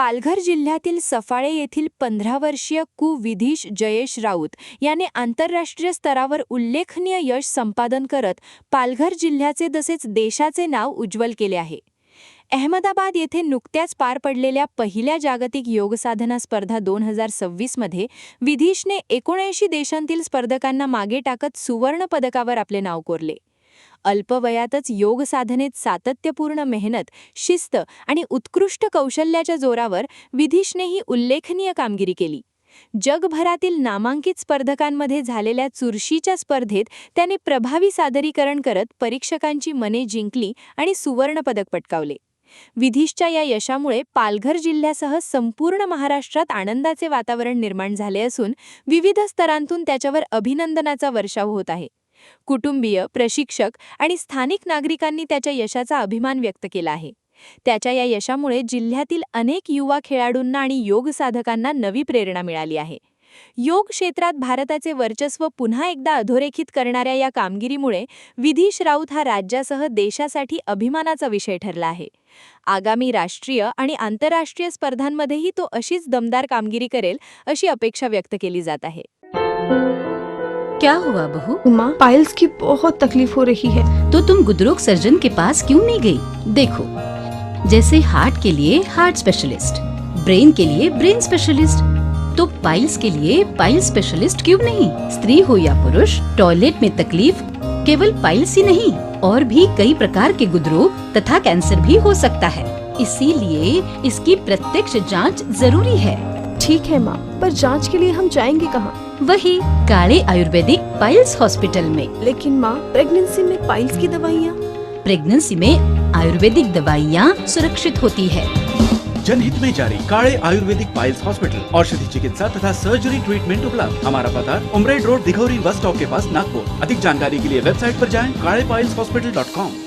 पालघर जिल्ह्यातील सफाळे येथील 15 वर्षीय विधीश जयेश राऊत याने आंतरराष्ट्रीय स्तरावर उल्लेखनीय यश संपादन करत पालघर जिल्ह्याचे तसेच देशाचे नाव उज्ज्वल केले आहे. अहमदाबाद येथे नुकत्याच पार पडलेल्या पहिल्या जागतिक योगसाधना स्पर्धा 2026 मध्ये विधीशने 79 देशांतील स्पर्धकांना मागे टाकत सुवर्ण पदकावर आपले नाव कोरले. अल्पवयातच योग साधनेत सातत्यपूर्ण मेहनत, शिस्त आणि उत्कृष्ट कौशल्याच्या जोरावर विधीशने ही उल्लेखनीय कामगिरी केली. जगभरातील नामांकित स्पर्धकांमध्ये झालेल्या चुरशीच्या स्पर्धेत त्याने प्रभावी सादरीकरण करत परीक्षकांची मने जिंकली आणि सुवर्णपदक पटकावले. विधीशच्या या यशामुळे पालघर जिल्ह्यासह संपूर्ण महाराष्ट्रात आनंदाचे वातावरण निर्माण झाले असून विविध स्तरांतून त्याच्यावर अभिनंदनाचा वर्षाव होत आहे. कुटुंबीय, प्रशिक्षक आणि स्थानिक नागरिकांनी त्याच्या यशाचा अभिमान व्यक्त केला आहे. त्याच्या या यशामुळे जिल्ह्यातील अनेक युवा खेळाडूंना आणि योग साधकांना नवी प्रेरणा मिळाली आहे. योग क्षेत्रात भारताचे वर्चस्व पुन्हा एकदा अधोरेखित करणाऱ्या या कामगिरीमुळे विधीश राऊत हा राज्यासह देशासाठी अभिमानाचा विषय ठरला आहे. आगामी राष्ट्रीय आणि आंतरराष्ट्रीय स्पर्धांमध्येही तो अशीच दमदार कामगिरी करेल अशी अपेक्षा व्यक्त केली जात आहे. क्या हुआ बहू? माँ, पाइल्स की बहुत तकलीफ हो रही है. तो तुम गुदरोग सर्जन के पास क्यों नहीं गई? देखो, जैसे हार्ट के लिए हार्ट स्पेशलिस्ट, ब्रेन के लिए ब्रेन स्पेशलिस्ट, तो पाइल्स के लिए पाइल स्पेशलिस्ट क्यों नहीं? स्त्री हो या पुरुष, टॉयलेट में तकलीफ केवल पाइल्स ही नहीं और भी कई प्रकार के गुदरोग तथा कैंसर भी हो सकता है. इसीलिए इसकी प्रत्यक्ष जांच जरूरी है. ठीक है माँ, पर जांच के लिए हम जाएंगे कहाँ? वही काले आयुर्वेदिक पाइल्स हॉस्पिटल में. लेकिन माँ, प्रेगनेंसी में पाइल्स की दवाइयाँ. प्रेगनेंसी में आयुर्वेदिक दवाइयाँ सुरक्षित होती है. जनहित में जारी. काळे आयुर्वेदिक पाइल्स हॉस्पिटल, औषधि चिकित्सा तथा सर्जरी ट्रीटमेंट उपलब्ध. हमारा पता उमरेड रोड, दिघौरी बस स्टॉप के पास, नागपुर. अधिक जानकारी के लिए वेबसाइट पर जाएं kalepileshospital.com.